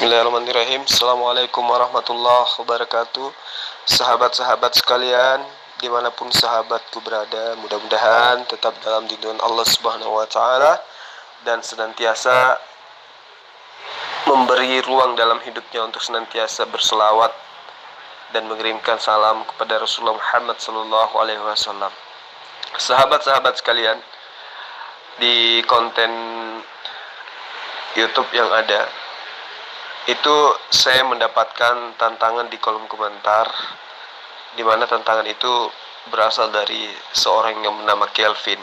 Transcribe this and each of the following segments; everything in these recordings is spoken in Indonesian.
Bismillahirrahmanirrahim. Assalamualaikum warahmatullahi wabarakatuh. Sahabat-sahabat sekalian, dimanapun sahabatku berada, mudah-mudahan tetap dalam lindungan Allah Subhanahu wa Ta'ala dan senantiasa memberi ruang dalam hidupnya untuk senantiasa berselawat dan mengirimkan salam kepada Rasulullah Muhammad Sallallahu Alaihi Wasallam. Sahabat-sahabat sekalian, di konten YouTube yang ada itu saya mendapatkan tantangan di kolom komentar, di mana tantangan itu berasal dari seorang yang bernama Kelvin.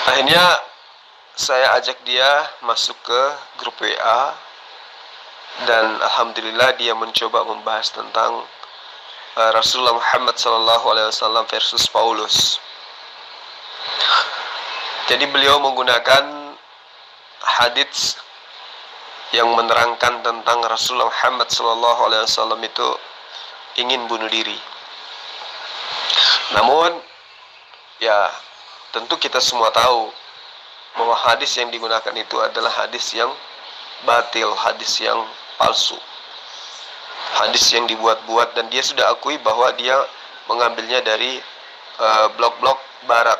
Akhirnya saya ajak dia masuk ke grup WA dan alhamdulillah dia mencoba membahas tentang Rasulullah Muhammad SAW versus Paulus. Jadi beliau menggunakan hadits yang menerangkan tentang Rasulullah Muhammad SAW itu ingin bunuh diri. Namun, ya tentu kita semua tahu bahwa hadis yang digunakan itu adalah hadis yang batil, hadis yang palsu, hadis yang dibuat-buat, dan dia sudah akui bahwa dia mengambilnya dari blog-blog barat.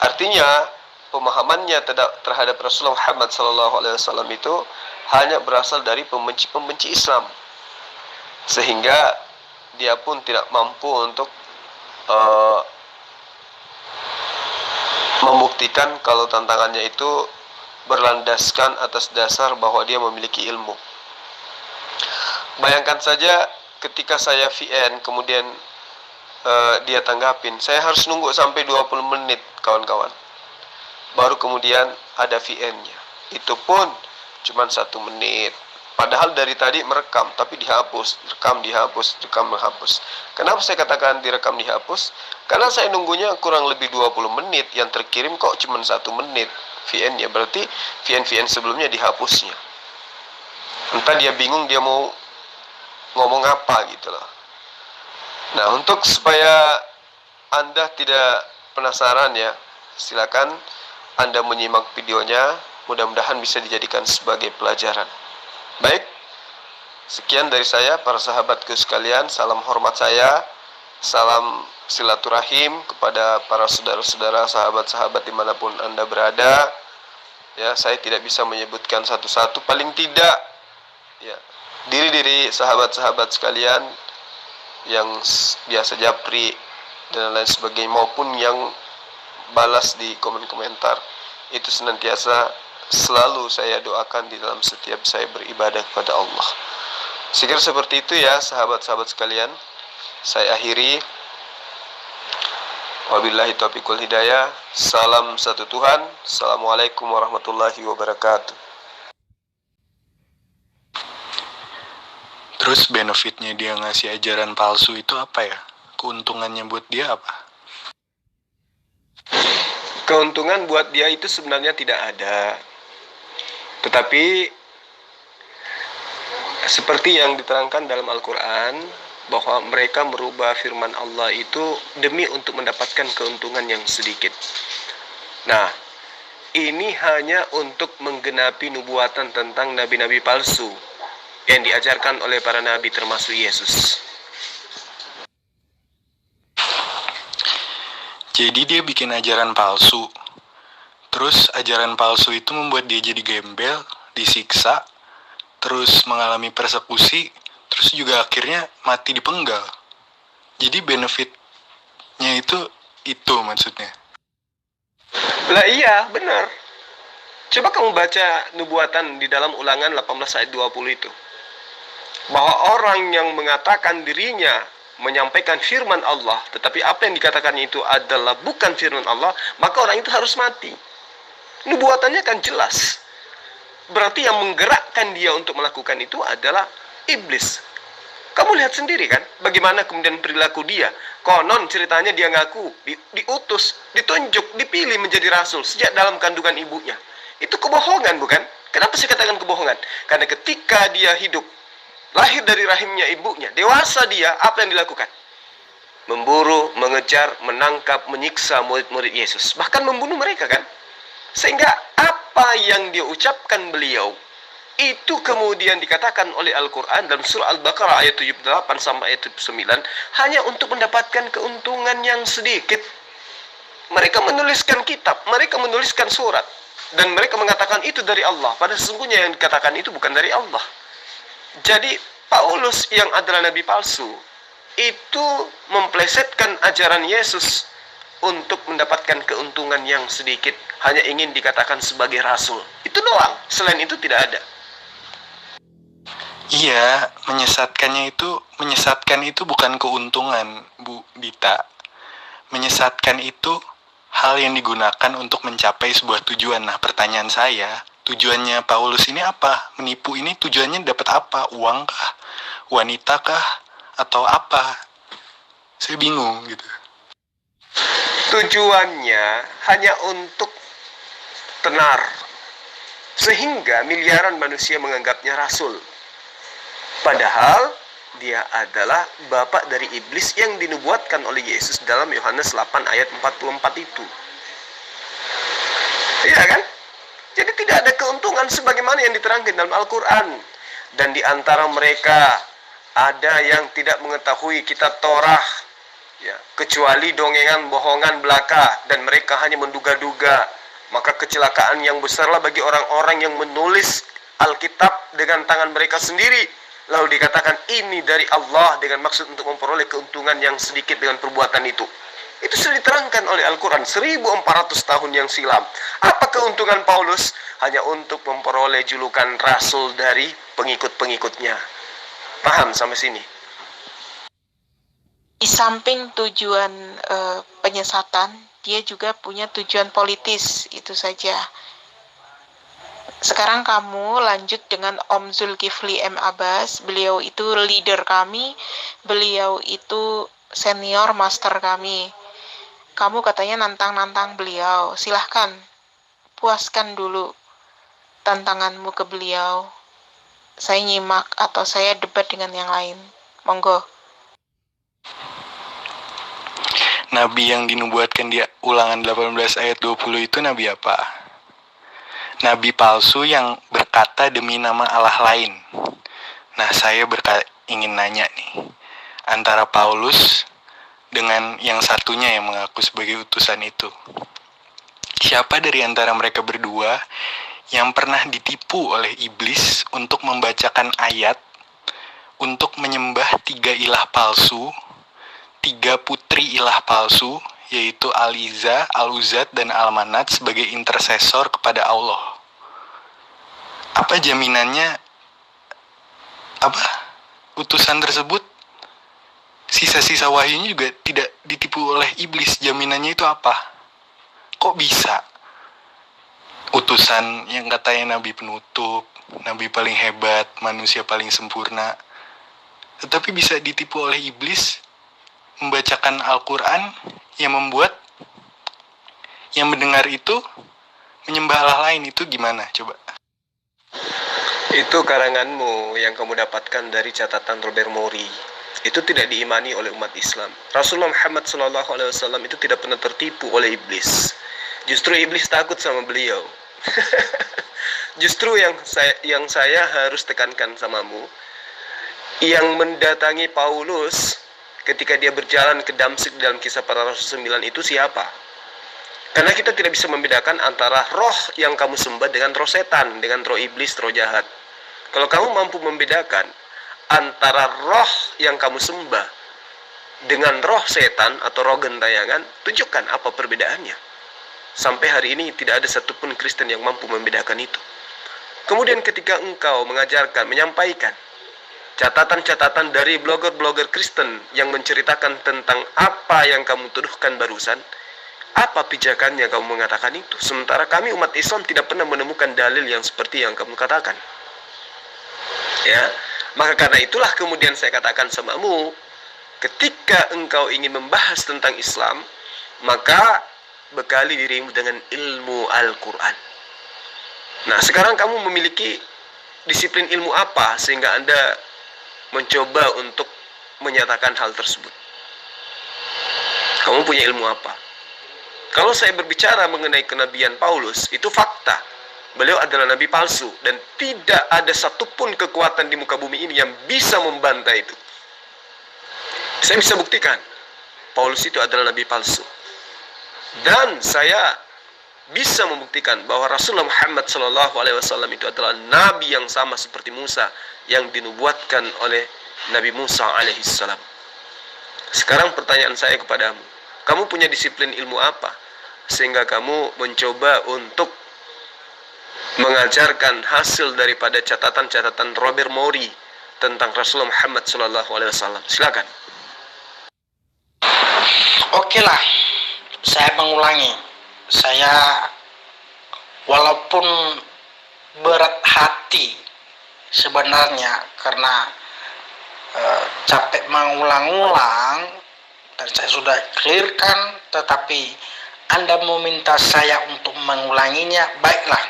Artinya pemahamannya terhadap Rasulullah Muhammad SAW itu hanya berasal dari pembenci-pembenci Islam, sehingga dia pun tidak mampu untuk membuktikan kalau tantangannya itu berlandaskan atas dasar bahwa dia memiliki ilmu. Bayangkan saja ketika saya VN kemudian dia tanggapin, saya harus nunggu sampai 20 menit kawan-kawan, baru kemudian ada VN-nya. Itu pun cuma 1 menit. Padahal dari tadi merekam, tapi dihapus, rekam dihapus, rekam menghapus. Kenapa saya katakan direkam dihapus? Karena saya nunggunya kurang lebih 20 menit, yang terkirim kok cuma 1 menit VN-nya. Berarti VN-VN sebelumnya dihapusnya. Entah dia bingung dia mau ngomong apa gitu loh. Nah, untuk supaya Anda tidak penasaran ya, silakan Anda menyimak videonya, mudah-mudahan bisa dijadikan sebagai pelajaran. Baik, sekian dari saya para sahabatku sekalian, salam hormat saya, salam silaturahim kepada para saudara-saudara, sahabat-sahabat dimanapun Anda berada. Ya, saya tidak bisa menyebutkan satu-satu, paling tidak ya diri-diri sahabat-sahabat sekalian yang biasa japri dan lain sebagainya, maupun yang balas di komen-komentar, itu senantiasa selalu saya doakan di dalam setiap saya beribadah kepada Allah. Sekira seperti itu ya sahabat-sahabat sekalian, saya akhiri. Wabillahi taufiq wal hidayah. Salam satu Tuhan. Assalamualaikum warahmatullahi wabarakatuh. Terus benefitnya dia ngasih ajaran palsu itu apa ya? Keuntungannya buat dia apa? Keuntungan buat dia itu sebenarnya tidak ada. Tetapi seperti yang diterangkan dalam Al-Quran, bahwa mereka merubah firman Allah itu demi untuk mendapatkan keuntungan yang sedikit. Nah, ini hanya untuk menggenapi nubuatan tentang nabi-nabi palsu yang diajarkan oleh para nabi termasuk Yesus. Jadi dia bikin ajaran palsu. Terus ajaran palsu itu membuat dia jadi gembel, disiksa, terus mengalami persekusi, terus juga akhirnya mati dipenggal. Jadi benefitnya itu maksudnya. Lah iya, benar. Coba kamu baca nubuatan di dalam Ulangan 18 ayat 20 itu. Bahwa orang yang mengatakan dirinya menyampaikan firman Allah, tetapi apa yang dikatakannya itu adalah bukan firman Allah, maka orang itu harus mati. Nubuatannya kan jelas. Berarti yang menggerakkan dia untuk melakukan itu adalah iblis. Kamu lihat sendiri kan, bagaimana kemudian perilaku dia. Konon ceritanya dia ngaku, diutus, ditunjuk, dipilih menjadi rasul sejak dalam kandungan ibunya. Itu kebohongan bukan? Kenapa saya katakan kebohongan? Karena ketika dia hidup, lahir dari rahimnya ibunya, dewasa dia, apa yang dilakukan? Memburu, mengejar, menangkap, menyiksa murid-murid Yesus. Bahkan membunuh mereka kan? Sehingga apa apa yang dia ucapkan beliau itu kemudian dikatakan oleh Al-Quran dalam surah Al-Baqarah ayat 78 sampai ayat 79 hanya untuk mendapatkan keuntungan yang sedikit. Mereka menuliskan kitab, mereka menuliskan surat, dan mereka mengatakan itu dari Allah, padahal sesungguhnya yang dikatakan itu bukan dari Allah. Jadi Paulus yang adalah nabi palsu itu memplesetkan ajaran Yesus untuk mendapatkan keuntungan yang sedikit, hanya ingin dikatakan sebagai rasul. Itu doang, selain itu tidak ada. Iya, menyesatkan itu bukan keuntungan, Bu Dita. Menyesatkan itu hal yang digunakan untuk mencapai sebuah tujuan. Nah, pertanyaan saya, tujuannya Paulus ini apa? Menipu ini tujuannya dapat apa? Uang kah? Wanita kah? Atau apa? Saya bingung gitu. Tujuannya hanya untuk tenar, sehingga miliaran manusia menganggapnya rasul. Padahal dia adalah bapak dari iblis yang dinubuatkan oleh Yesus dalam Yohanes 8 ayat 44 itu. Iya kan? Jadi tidak ada keuntungan sebagaimana yang diterangkan dalam Al-Quran. Dan di antara mereka ada yang tidak mengetahui kitab Torah, ya, kecuali dongengan bohongan belaka, dan mereka hanya menduga-duga. Maka kecelakaan yang besarlah bagi orang-orang yang menulis Alkitab dengan tangan mereka sendiri, lalu dikatakan ini dari Allah dengan maksud untuk memperoleh keuntungan yang sedikit dengan perbuatan itu. Itu sudah diterangkan oleh Al-Quran 1400 tahun yang silam. Apa keuntungan Paulus? Hanya untuk memperoleh julukan rasul dari pengikut-pengikutnya. Paham sampai sini? Di samping tujuan penyesatan, dia juga punya tujuan politis, itu saja. Sekarang kamu lanjut dengan Om Zulkifli M. Abbas. Beliau itu leader kami, beliau itu senior master kami. Kamu katanya nantang-nantang beliau. Silahkan, puaskan dulu tantanganmu ke beliau. Saya nyimak atau saya debat dengan yang lain. Monggo. Nabi yang dinubuatkan di Ulangan 18 ayat 20 itu nabi apa? Nabi palsu yang berkata demi nama Allah lain. Nah, saya ingin nanya nih, antara Paulus dengan yang satunya yang mengaku sebagai utusan itu, siapa dari antara mereka berdua yang pernah ditipu oleh iblis untuk membacakan ayat untuk menyembah 3 ilah palsu, 3 putri ilah palsu, yaitu Al-Izza, Al-Uzat, dan Al-Manat sebagai intercesor kepada Allah? Apa jaminannya? Utusan tersebut, sisa-sisa wahyunya juga tidak ditipu oleh iblis. Jaminannya itu apa? Kok bisa? Utusan yang katanya nabi penutup, nabi paling hebat, manusia paling sempurna, tetapi bisa ditipu oleh iblis membacakan Al-Quran yang membuat yang mendengar itu menyembah Allah lain. Itu gimana coba? Itu karanganmu yang kamu dapatkan dari catatan Robert Mori. Itu tidak diimani oleh umat Islam. Rasulullah Muhammad SAW itu tidak pernah tertipu oleh iblis. Justru iblis takut sama beliau. Justru yang saya harus tekankan samamu, yang mendatangi Paulus ketika dia berjalan ke Damsyik dalam Kisah Para Rasul 9 itu siapa? Karena kita tidak bisa membedakan antara roh yang kamu sembah dengan roh setan, dengan roh iblis, roh jahat. Kalau kamu mampu membedakan antara roh yang kamu sembah dengan roh setan atau roh gentayangan, tunjukkan apa perbedaannya. Sampai hari ini tidak ada satupun Kristen yang mampu membedakan itu. Kemudian ketika engkau mengajarkan, menyampaikan catatan-catatan dari blogger-blogger Kristen yang menceritakan tentang apa yang kamu tuduhkan barusan, apa pijakannya kamu mengatakan itu? Sementara kami umat Islam tidak pernah menemukan dalil yang seperti yang kamu katakan. Ya, maka karena itulah kemudian saya katakan samamu, ketika engkau ingin membahas tentang Islam, maka bekali dirimu dengan ilmu Al-Quran. Nah, sekarang kamu memiliki disiplin ilmu apa sehingga Anda mencoba untuk menyatakan hal tersebut? Kamu punya ilmu apa? Kalau saya berbicara mengenai kenabian Paulus, itu fakta. beliau adalah nabi palsu dan tidak ada satupun kekuatan di muka bumi ini yang bisa membantah itu. Saya bisa buktikan Paulus itu adalah nabi palsu. Dan saya bisa membuktikan bahwa Rasulullah Muhammad SAW itu adalah nabi yang sama seperti Musa yang dinubuatkan oleh Nabi Musa alaihissalam. Sekarang pertanyaan saya kepadamu, kamu punya disiplin ilmu apa sehingga kamu mencoba untuk mengajarkan hasil daripada catatan-catatan Robert Mori tentang Rasulullah Muhammad SAW? Silakan. Oke lah, saya mengulangi. Saya walaupun berat hati sebenarnya karena capek mengulang-ulang dan saya sudah clearkan, tetapi Anda meminta saya untuk mengulanginya, baiklah.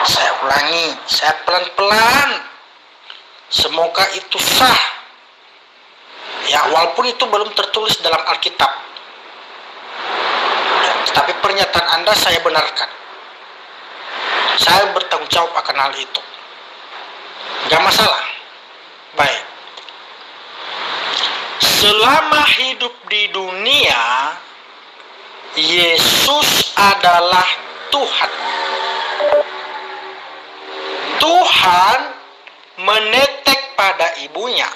Saya ulangi, saya pelan-pelan. Semoga itu sah. Ya, walaupun itu belum tertulis dalam Alkitab. Ya, tetapi pernyataan Anda saya benarkan. Saya bertanggung jawab akan hal itu. Gak masalah. Baik. Selama hidup di dunia, Yesus adalah Tuhan. Tuhan menetek pada ibunya.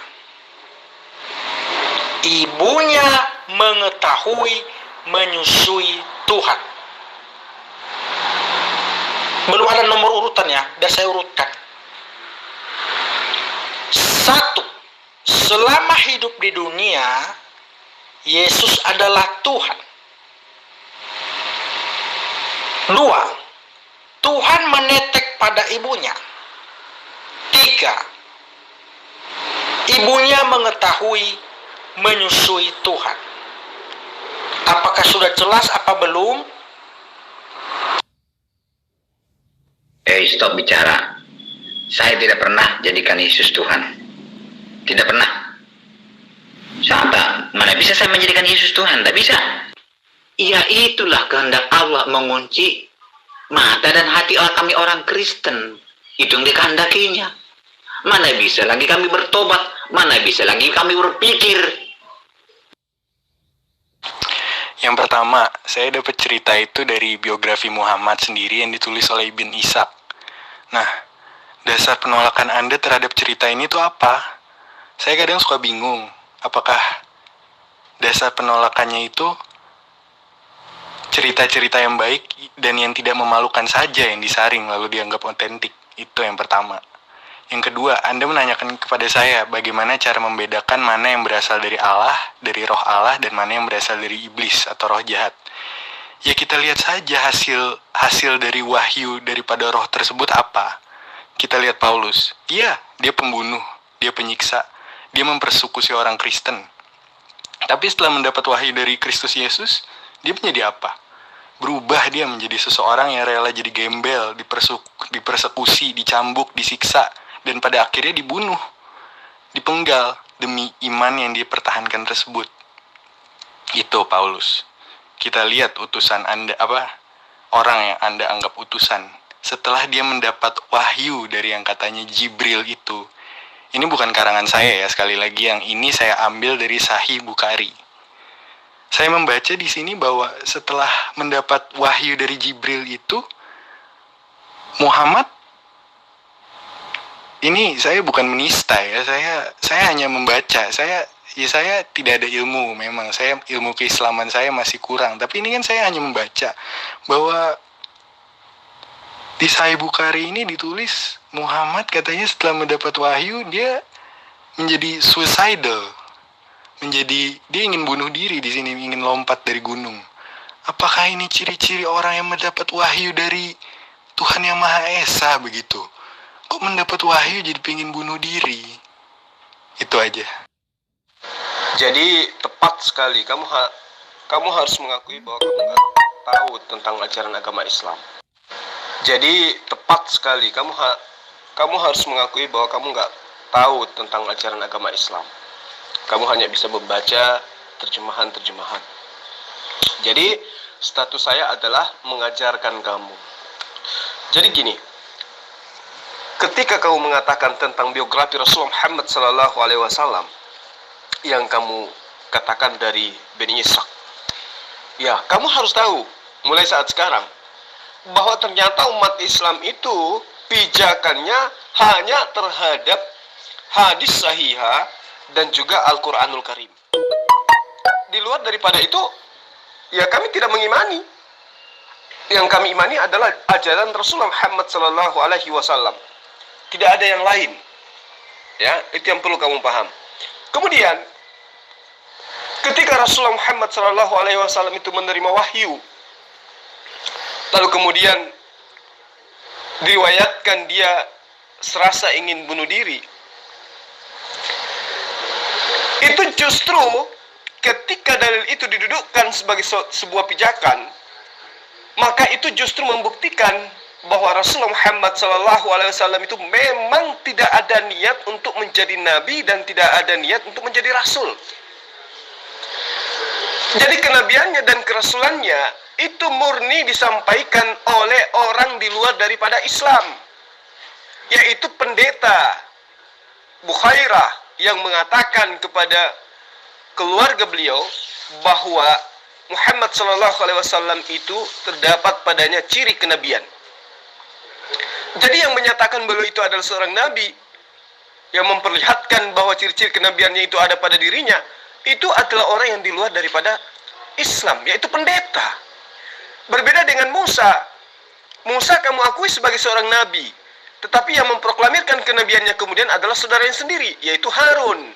Ibunya mengetahui, menyusui Tuhan. Belum ada nomor urutan ya, dan saya urutkan. 1. Selama hidup di dunia, Yesus adalah Tuhan. 2. Tuhan menetek pada ibunya. 3. Ibunya mengetahui, menyusui Tuhan. Apakah sudah jelas apa belum? Stop bicara. Saya tidak pernah jadikan Yesus Tuhan. Tidak pernah. Siapa? Mana bisa saya menjadikan Yesus Tuhan? Tidak bisa. Ya, itulah kehendak Allah mengunci mata dan hati kami orang Kristen. Itu yang dikehendakinya. Mana bisa lagi kami bertobat? Mana bisa lagi kami berpikir? Yang pertama, saya dapat cerita itu dari biografi Muhammad sendiri yang ditulis oleh Ibn Ishaq. Nah, dasar penolakan Anda terhadap cerita ini tuh apa? Saya kadang suka bingung, apakah dasar penolakannya itu cerita-cerita yang baik dan yang tidak memalukan saja yang disaring lalu dianggap otentik. Itu yang pertama. Yang kedua, Anda menanyakan kepada saya bagaimana cara membedakan mana yang berasal dari Allah, dari roh Allah, dan mana yang berasal dari iblis atau roh jahat. Ya kita lihat saja hasil dari wahyu daripada roh tersebut apa. Kita lihat Paulus. Iya, dia pembunuh, dia penyiksa, dia mempersekusi orang Kristen. Tapi setelah mendapat wahyu dari Kristus Yesus, dia menjadi apa? Berubah dia menjadi seseorang yang rela jadi gembel, dipersekusi, dicambuk, disiksa, dan pada akhirnya dibunuh, dipenggal demi iman yang dia pertahankan tersebut. Itu Paulus. Kita lihat utusan Anda, orang yang Anda anggap utusan. Setelah dia mendapat wahyu dari yang katanya Jibril itu. Ini bukan karangan saya ya, sekali lagi yang ini saya ambil dari Sahih Bukhari. Saya membaca di sini bahwa setelah mendapat wahyu dari Jibril itu, Muhammad, ini saya bukan menista ya, saya hanya membaca. Saya tidak ada ilmu, memang saya ilmu keislaman saya masih kurang. Tapi ini kan saya hanya membaca bahwa di Sahih Bukhari ini ditulis Muhammad katanya setelah mendapat wahyu dia menjadi suicidal, dia ingin bunuh diri di sini, ingin lompat dari gunung. Apakah ini ciri-ciri orang yang mendapat wahyu dari Tuhan Yang Maha Esa begitu? Kok mendapat wahyu jadi pengen bunuh diri? Itu aja. Jadi tepat sekali, kamu harus mengakui bahwa kamu nggak tahu tentang ajaran agama Islam. Jadi tepat sekali, kamu harus mengakui bahwa kamu nggak tahu tentang ajaran agama Islam. Kamu hanya bisa membaca terjemahan-terjemahan. Jadi status saya adalah mengajarkan kamu. Jadi gini, ketika kamu mengatakan tentang biografi Rasulullah Muhammad Sallallahu Alaihi Wasallam yang kamu katakan dari Bani Ishaq, ya kamu harus tahu mulai saat sekarang bahwa ternyata umat Islam itu pijakannya hanya terhadap hadis sahihah dan juga Al-Quranul Karim. Di luar daripada itu, ya kami tidak mengimani. Yang kami imani adalah ajaran Rasulullah Muhammad Sallallahu Alaihi Wasallam. Tidak ada yang lain. Ya, itu yang perlu kamu paham. Kemudian, ketika Rasulullah Muhammad Sallallahu Alaihi Wasallam itu menerima wahyu, lalu kemudian diriwayatkan dia serasa ingin bunuh diri, itu justru ketika dalil itu didudukkan sebagai sebuah pijakan, maka itu justru membuktikan bahwa Rasulullah Muhammad SAW itu memang tidak ada niat untuk menjadi nabi dan tidak ada niat untuk menjadi rasul. Jadi kenabiannya dan kerasulannya itu murni disampaikan oleh orang di luar daripada Islam, yaitu pendeta Bukhairah yang mengatakan kepada keluarga beliau bahwa Muhammad SAW itu terdapat padanya ciri kenabian. Jadi yang menyatakan beliau itu adalah seorang nabi, yang memperlihatkan bahwa ciri-ciri kenabiannya itu ada pada dirinya, itu adalah orang yang di luar daripada Islam, yaitu pendeta. Berbeda dengan Musa. Musa kamu akui sebagai seorang nabi, tetapi yang memproklamirkan kenabiannya kemudian adalah saudaranya sendiri, yaitu Harun.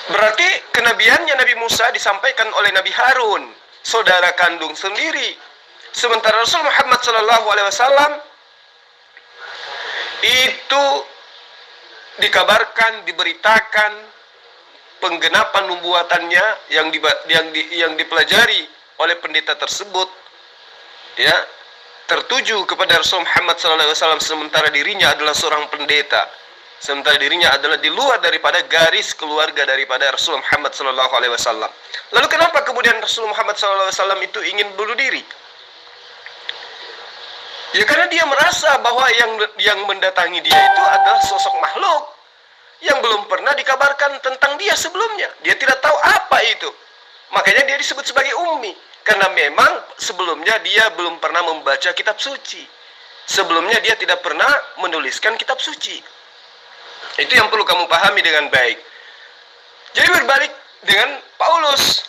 Berarti kenabiannya Nabi Musa disampaikan oleh Nabi Harun, saudara kandung sendiri. Sementara Rasul Muhammad SAW itu dikabarkan, diberitakan penggenapan nubuatannya yang dipelajari oleh pendeta tersebut, ya, tertuju kepada Rasul Muhammad SAW, sementara dirinya adalah seorang pendeta, sementara dirinya adalah di luar daripada garis keluarga daripada Rasul Muhammad SAW. Lalu kenapa kemudian Rasul Muhammad SAW itu ingin bunuh diri? Ya karena dia merasa bahwa yang mendatangi dia itu adalah sosok makhluk yang belum pernah dikabarkan tentang dia sebelumnya. Dia tidak tahu apa itu. Makanya dia disebut sebagai ummi, karena memang sebelumnya dia belum pernah membaca kitab suci. Sebelumnya dia tidak pernah menuliskan kitab suci. Itu yang perlu kamu pahami dengan baik. Jadi berbalik dengan Paulus.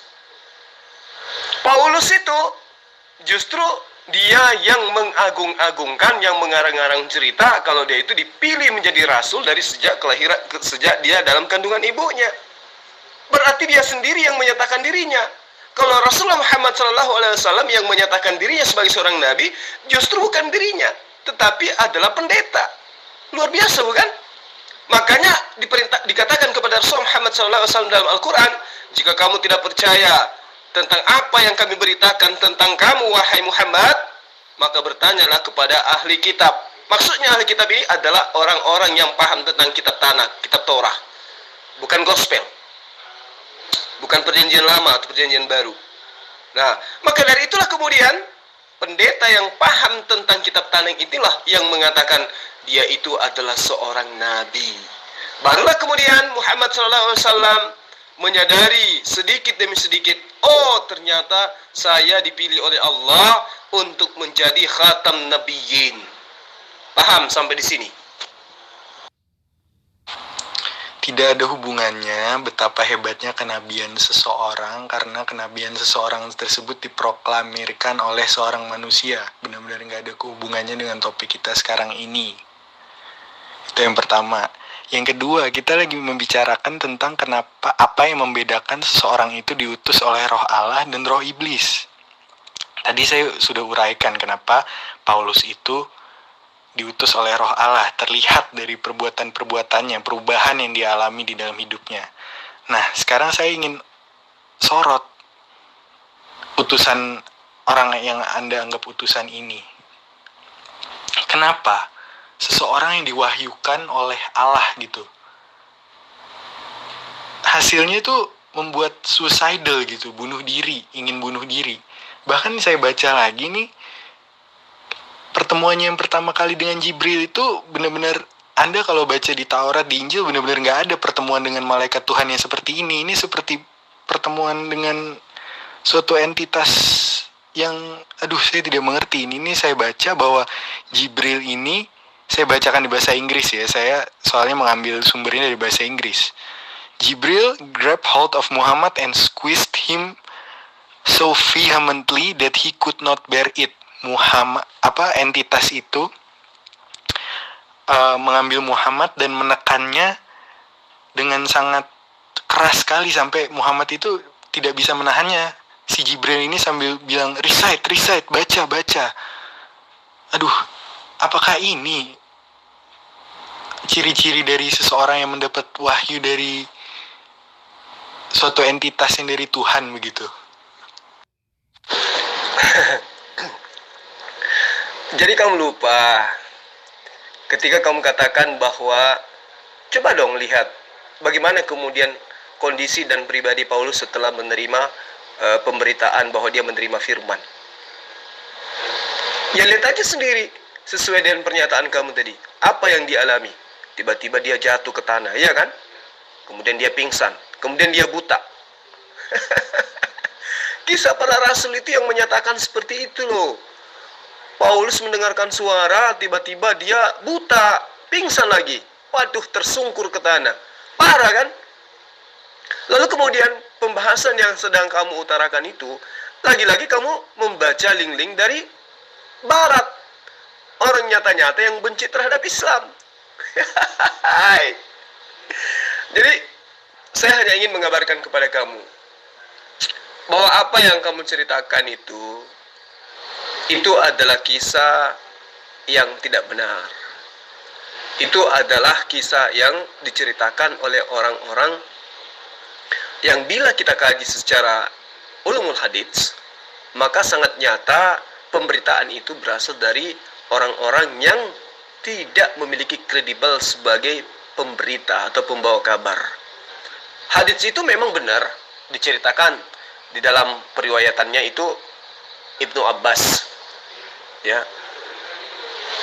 Paulus itu justru dia yang mengagung-agungkan, yang mengarang-arang cerita kalau dia itu dipilih menjadi rasul dari sejak dia dalam kandungan ibunya. Berarti dia sendiri yang menyatakan dirinya. Kalau Rasulullah Muhammad SAW yang menyatakan dirinya sebagai seorang nabi, justru bukan dirinya, tetapi adalah pendeta. Luar biasa, bukan? Makanya dikatakan kepada Rasulullah Muhammad SAW dalam Al-Quran, jika kamu tidak percaya tentang apa yang kami beritakan tentang kamu, wahai Muhammad, maka bertanyalah kepada ahli kitab. Maksudnya ahli kitab ini adalah orang-orang yang paham tentang kitab Tanakh, kitab Torah, bukan gospel, bukan perjanjian lama atau perjanjian baru. Nah, maka dari itulah kemudian pendeta yang paham tentang kitab Tanakh itulah yang mengatakan dia itu adalah seorang nabi. Barulah kemudian Muhammad SAW menyadari sedikit demi sedikit, oh ternyata saya dipilih oleh Allah untuk menjadi khatam nabiyyin. Paham sampai di sini? Tidak ada hubungannya betapa hebatnya kenabian seseorang karena kenabian seseorang tersebut diproklamirkan oleh seorang manusia. Benar-benar nggak ada hubungannya dengan topik kita sekarang ini. Itu yang pertama. Yang kedua, kita lagi membicarakan tentang apa yang membedakan seseorang itu diutus oleh roh Allah dan roh iblis. Tadi saya sudah uraikan kenapa Paulus itu diutus oleh roh Allah, terlihat dari perbuatan-perbuatannya, perubahan yang dialami di dalam hidupnya. Nah, sekarang saya ingin sorot utusan orang yang Anda anggap utusan ini. Kenapa? Seseorang yang diwahyukan oleh Allah gitu, hasilnya tuh membuat suicidal gitu, bunuh diri, ingin bunuh diri. Bahkan saya baca lagi nih, pertemuannya yang pertama kali dengan Jibril itu benar-benar, Anda kalau baca di Taurat, di Injil, benar-benar nggak ada pertemuan dengan malaikat Tuhan yang seperti ini. Ini seperti pertemuan dengan suatu entitas yang, saya tidak mengerti. Ini saya baca bahwa Jibril ini, saya bacakan di bahasa Inggris ya, saya soalnya mengambil sumbernya dari bahasa Inggris. Jibril grabbed hold of Muhammad and squeezed him so vehemently that he could not bear it. Entitas itu mengambil Muhammad dan menekannya dengan sangat keras sekali sampai Muhammad itu tidak bisa menahannya. Si Jibril ini sambil bilang, recite, baca. Aduh, apakah ini ciri-ciri dari seseorang yang mendapat wahyu dari suatu entitas yang dari Tuhan begitu? Jadi kamu lupa ketika kamu katakan bahwa coba dong lihat bagaimana kemudian kondisi dan pribadi Paulus setelah menerima pemberitaan bahwa dia menerima firman. Ya lihat aja sendiri sesuai dengan pernyataan kamu tadi. Apa yang dialami? Tiba-tiba dia jatuh ke tanah, iya kan? Kemudian dia pingsan, kemudian dia buta. Kisah para rasul itu yang menyatakan seperti itu loh. Paulus mendengarkan suara, tiba-tiba dia buta, pingsan lagi. Waduh, tersungkur ke tanah. Parah kan? Lalu kemudian pembahasan yang sedang kamu utarakan itu, lagi-lagi kamu membaca link-link dari Barat. Orang nyata-nyata yang benci terhadap Islam. Jadi, saya hanya ingin mengabarkan kepada kamu bahwa apa yang kamu ceritakan itu adalah kisah yang tidak benar. Itu adalah kisah yang diceritakan oleh orang-orang yang bila kita kaji secara ulumul hadits, maka sangat nyata pemberitaan itu berasal dari orang-orang yang tidak memiliki kredibel sebagai pemberita atau pembawa kabar. Hadits itu memang benar diceritakan di dalam periwayatannya itu Ibnu Abbas, ya.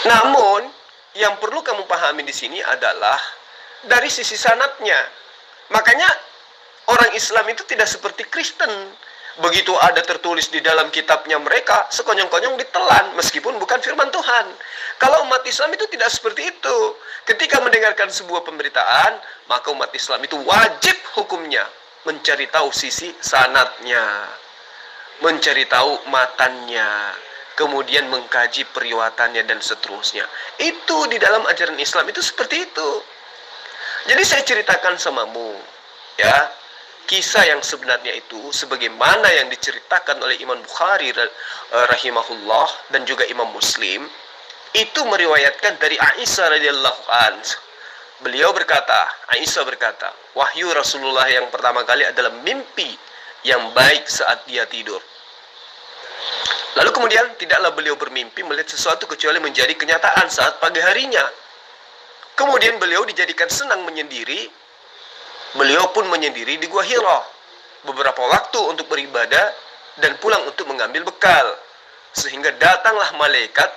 Namun yang perlu kamu pahami di sini adalah dari sisi sanadnya. Makanya orang Islam itu tidak seperti Kristen. Begitu ada tertulis di dalam kitabnya mereka, sekonyong-konyong ditelan meskipun bukan firman Tuhan. Kalau umat Islam itu tidak seperti itu. Ketika mendengarkan sebuah pemberitaan, maka umat Islam itu wajib hukumnya mencari tahu sisi sanadnya, mencari tahu matannya, kemudian mengkaji periwayatannya dan seterusnya. Itu di dalam ajaran Islam itu seperti itu. Jadi saya ceritakan samamu, ya, kisah yang sebenarnya itu sebagaimana yang diceritakan oleh Imam Bukhari rahimahullah dan juga Imam Muslim, itu meriwayatkan dari Aisyah radhiyallahu anha. Beliau berkata, Aisyah berkata, wahyu Rasulullah yang pertama kali adalah mimpi yang baik saat dia tidur. Lalu kemudian tidaklah beliau bermimpi melihat sesuatu kecuali menjadi kenyataan saat pagi harinya. Kemudian beliau dijadikan senang menyendiri. Beliau pun menyendiri di Gua Hira beberapa waktu untuk beribadah dan pulang untuk mengambil bekal. Sehingga datanglah malaikat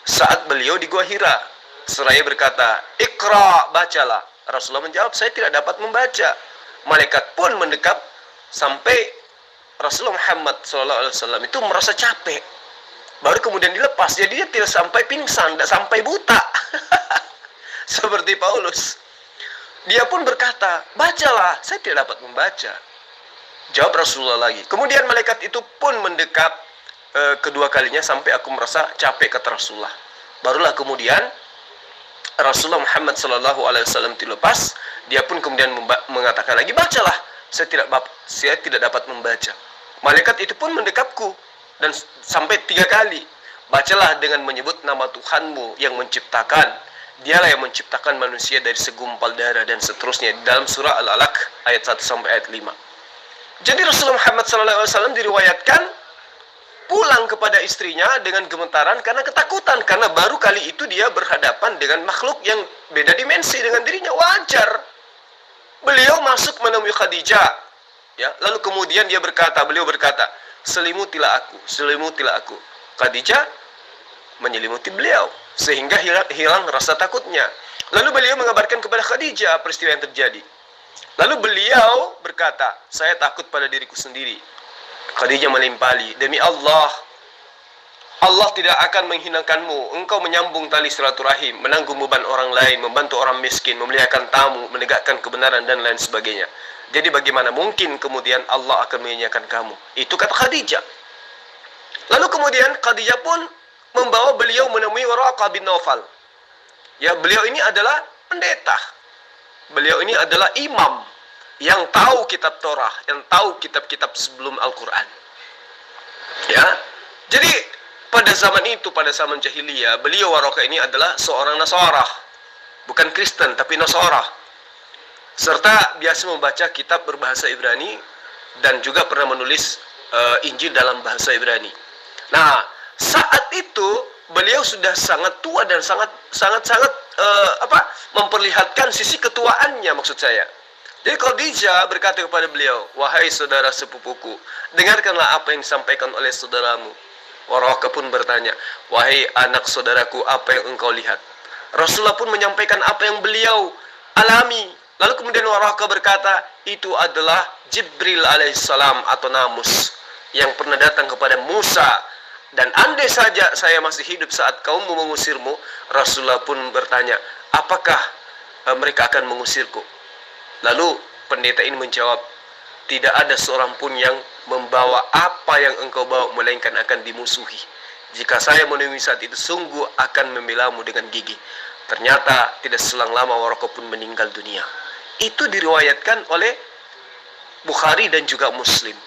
saat beliau di Gua Hira. Seraya berkata, "Iqra, bacalah." Rasulullah menjawab, "Saya tidak dapat membaca." Malaikat pun mendekap sampai Rasulullah Muhammad SAW itu merasa capek. Baru kemudian dilepas. Jadi dia tidak sampai pingsan, tidak sampai buta. Seperti Paulus. Dia pun berkata, "Bacalah." "Saya tidak dapat membaca." Jawab Rasulullah lagi. Kemudian malaikat itu pun mendekap kedua kalinya sampai aku merasa capek, kata Rasulullah. Barulah kemudian Rasulullah Muhammad SAW dilepas. Dia pun kemudian mengatakan lagi, "Bacalah." Saya tidak dapat membaca. Malaikat itu pun mendekapku dan sampai 3 kali. "Bacalah dengan menyebut nama Tuhanmu yang menciptakan. Dialah yang menciptakan manusia dari segumpal darah," dan seterusnya dalam surah Al-Alaq ayat 1 sampai ayat 5. Jadi Rasulullah Muhammad SAW diriwayatkan pulang kepada istrinya dengan gemetaran karena ketakutan, karena baru kali itu dia berhadapan dengan makhluk yang beda dimensi dengan dirinya. Wajar. Beliau masuk menemui Khadijah, ya, lalu kemudian beliau berkata, "Selimutilah aku, selimutilah aku." Khadijah menyelimuti beliau sehingga hilang rasa takutnya. Lalu beliau mengabarkan kepada Khadijah peristiwa yang terjadi. Lalu beliau berkata, saya takut pada diriku sendiri. Khadijah melimpali, demi Allah, Allah tidak akan menghinakanmu. Engkau menyambung tali silaturahim, menanggung beban orang lain, membantu orang miskin, memuliakan tamu, menegakkan kebenaran dan lain sebagainya. Jadi bagaimana mungkin kemudian Allah akan menghinakan kamu? Itu kata Khadijah. Lalu kemudian Khadijah pun membawa beliau menemui Waraqah bin Naufal. Ya, beliau ini adalah pendeta. Beliau ini adalah imam yang tahu kitab Torah, yang tahu kitab-kitab sebelum Al-Quran. Ya, jadi pada zaman itu, pada zaman jahiliyah, beliau Waraqah ini adalah seorang Nasarah, bukan Kristen tapi Nasarah, serta biasa membaca kitab berbahasa Ibrani dan juga pernah menulis Injil dalam bahasa Ibrani. Nah, saat itu beliau sudah sangat tua dan sangat memperlihatkan sisi ketuaannya, maksud saya. Jadi Khadijah berkata kepada beliau, wahai saudara sepupuku, dengarkanlah apa yang disampaikan oleh saudaramu. Waraqah pun bertanya, wahai anak saudaraku, apa yang engkau lihat? Rasulullah pun menyampaikan apa yang beliau alami. Lalu kemudian Waraqah berkata, itu adalah Jibril alaihissalam atau Namus yang pernah datang kepada Musa. Dan andai saja saya masih hidup saat kaummu mengusirmu. Rasulullah pun bertanya, apakah mereka akan mengusirku? Lalu pendeta ini menjawab, tidak ada seorang pun yang membawa apa yang engkau bawa, melainkan akan dimusuhi. Jika saya menemui saat itu, sungguh akan membelamu dengan gigi. Ternyata tidak selang lama Waraqah pun meninggal dunia. Itu diriwayatkan oleh Bukhari dan juga Muslim.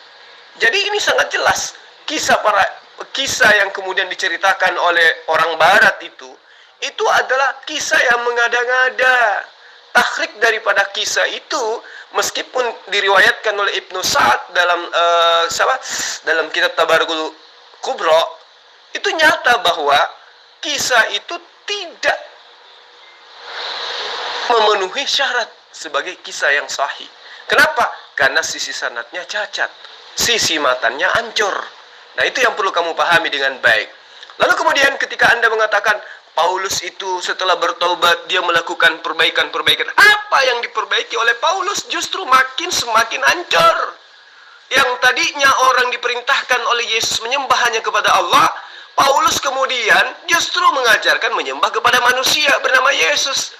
Jadi ini sangat jelas kisah yang kemudian diceritakan oleh orang Barat itu adalah kisah yang mengada-ngada. Takhrik daripada kisah itu, meskipun diriwayatkan oleh Ibnu Sa'ad dalam kitab Tabarukul Kubra, itu nyata bahwa kisah itu tidak memenuhi syarat sebagai kisah yang sahih. Kenapa? Karena sisi sanadnya cacat, sisi matanya hancur. Nah, itu yang perlu kamu pahami dengan baik. Lalu kemudian ketika Anda mengatakan Paulus itu setelah bertobat dia melakukan perbaikan-perbaikan, apa yang diperbaiki oleh Paulus justru semakin hancur. Yang tadinya orang diperintahkan oleh Yesus menyembah hanya kepada Allah, Paulus kemudian justru mengajarkan menyembah kepada manusia bernama Yesus.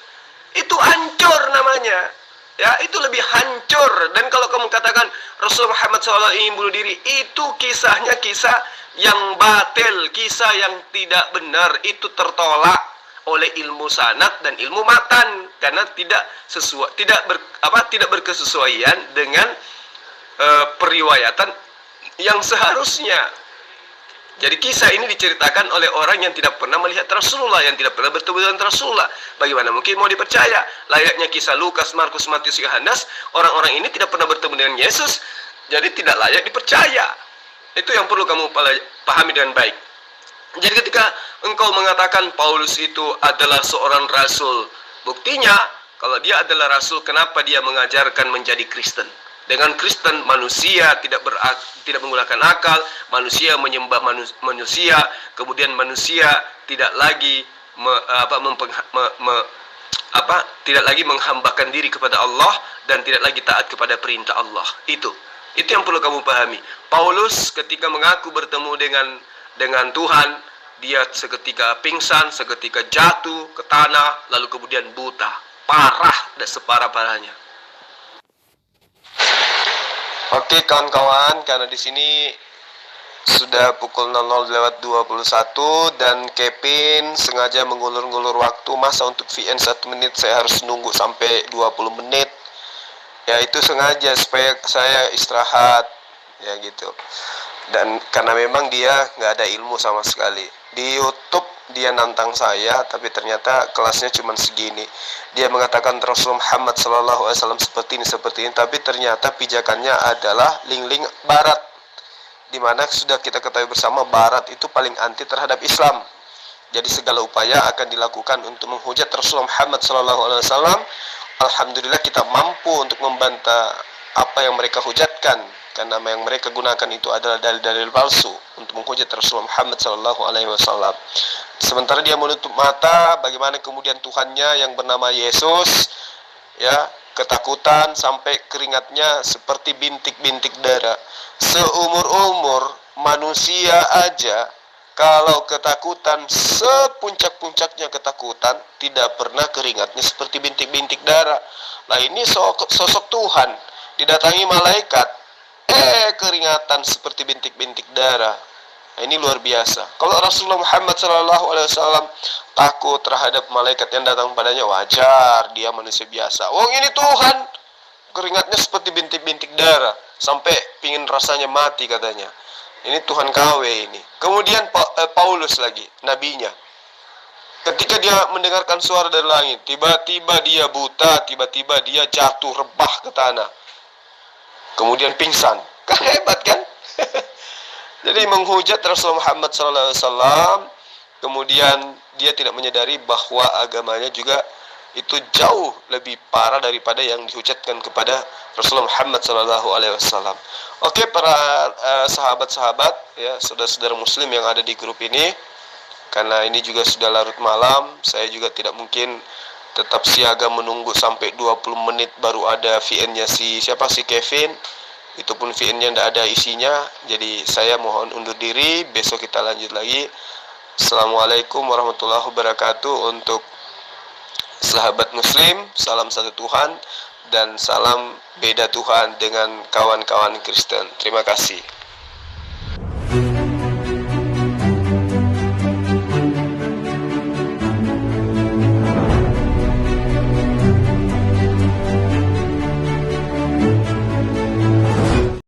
Itu hancur namanya. Ya, itu lebih hancur. Dan kalau kamu katakan Rasulullah Muhammad SAW ingin bunuh diri, itu kisahnya kisah yang batil, kisah yang tidak benar. Itu tertolak oleh ilmu sanad dan ilmu matan, karena tidak berkesesuaian dengan periwayatan yang seharusnya. Jadi kisah ini diceritakan oleh orang yang tidak pernah melihat Rasulullah, yang tidak pernah bertemu dengan Rasulullah. Bagaimana mungkin mau dipercaya? Layaknya kisah Lukas, Markus, Matius, Yohanes, orang-orang ini tidak pernah bertemu dengan Yesus, jadi tidak layak dipercaya. Itu yang perlu kamu pahami dengan baik. Jadi ketika engkau mengatakan Paulus itu adalah seorang rasul, buktinya kalau dia adalah rasul, kenapa dia mengajarkan menjadi Kristen? Dengan Kristen manusia tidak menggunakan akal, manusia menyembah manusia, kemudian manusia tidak lagi tidak lagi menghambakan diri kepada Allah dan tidak lagi taat kepada perintah Allah. Itu yang perlu kamu pahami. Paulus ketika mengaku bertemu dengan Tuhan, dia seketika pingsan, seketika jatuh ke tanah, lalu kemudian buta, parah dan separah-parahnya. Oke kawan-kawan, karena di sini sudah pukul 00:21 dan Kevin sengaja mengulur-ngulur waktu. Masa untuk VN 1 menit saya harus nunggu sampai 20 menit. Ya itu sengaja supaya saya istirahat, ya gitu. Dan karena memang dia nggak ada ilmu sama sekali. Di YouTube dia nantang saya, tapi ternyata kelasnya cuma segini. Dia mengatakan Rasulullah Muhammad SAW seperti ini, tapi ternyata pijakannya adalah link-link Barat, dimana sudah kita ketahui bersama Barat itu paling anti terhadap Islam. Jadi segala upaya akan dilakukan untuk menghujat Rasulullah Muhammad SAW. Alhamdulillah kita mampu untuk membantah apa yang mereka hujatkan. karena yang mereka gunakan itu adalah dalil-dalil palsu untuk menghujat Rasulullah Muhammad SAW. Sementara dia menutup mata bagaimana kemudian Tuhannya yang bernama Yesus, ya, ketakutan sampai keringatnya seperti bintik-bintik darah. Seumur-umur manusia aja, kalau ketakutan sepuncak-puncaknya ketakutan, tidak pernah keringatnya seperti bintik-bintik darah. Nah, ini sosok Tuhan didatangi malaikat, keringatan seperti bintik-bintik darah. Nah, ini luar biasa. Kalau Rasulullah Muhammad SAW takut terhadap malaikat yang datang padanya, wajar, dia manusia biasa. Oh, ini Tuhan, keringatnya seperti bintik-bintik darah, sampai pingin rasanya mati katanya. Ini Tuhan KW ini. Kemudian Paulus lagi, nabinya. Ketika dia mendengarkan suara dari langit, tiba-tiba dia buta, tiba-tiba dia jatuh rebah ke tanah. Kemudian pingsan. Kan hebat kan? Jadi menghujat Rasulullah Muhammad SAW, kemudian dia tidak menyadari bahwa agamanya juga itu jauh lebih parah daripada yang dihujatkan kepada Rasulullah Muhammad SAW. Oke, para sahabat-sahabat, ya, saudara-saudara muslim yang ada di grup ini, karena ini juga sudah larut malam, saya juga tidak mungkin tetap siaga menunggu sampai 20 menit baru ada VN-nya si Kevin. Itu pun VN-nya tidak ada isinya. Jadi saya mohon undur diri, besok kita lanjut lagi. Assalamualaikum warahmatullahi wabarakatuh untuk sahabat muslim, salam satu Tuhan dan salam beda Tuhan dengan kawan-kawan Kristen. Terima kasih.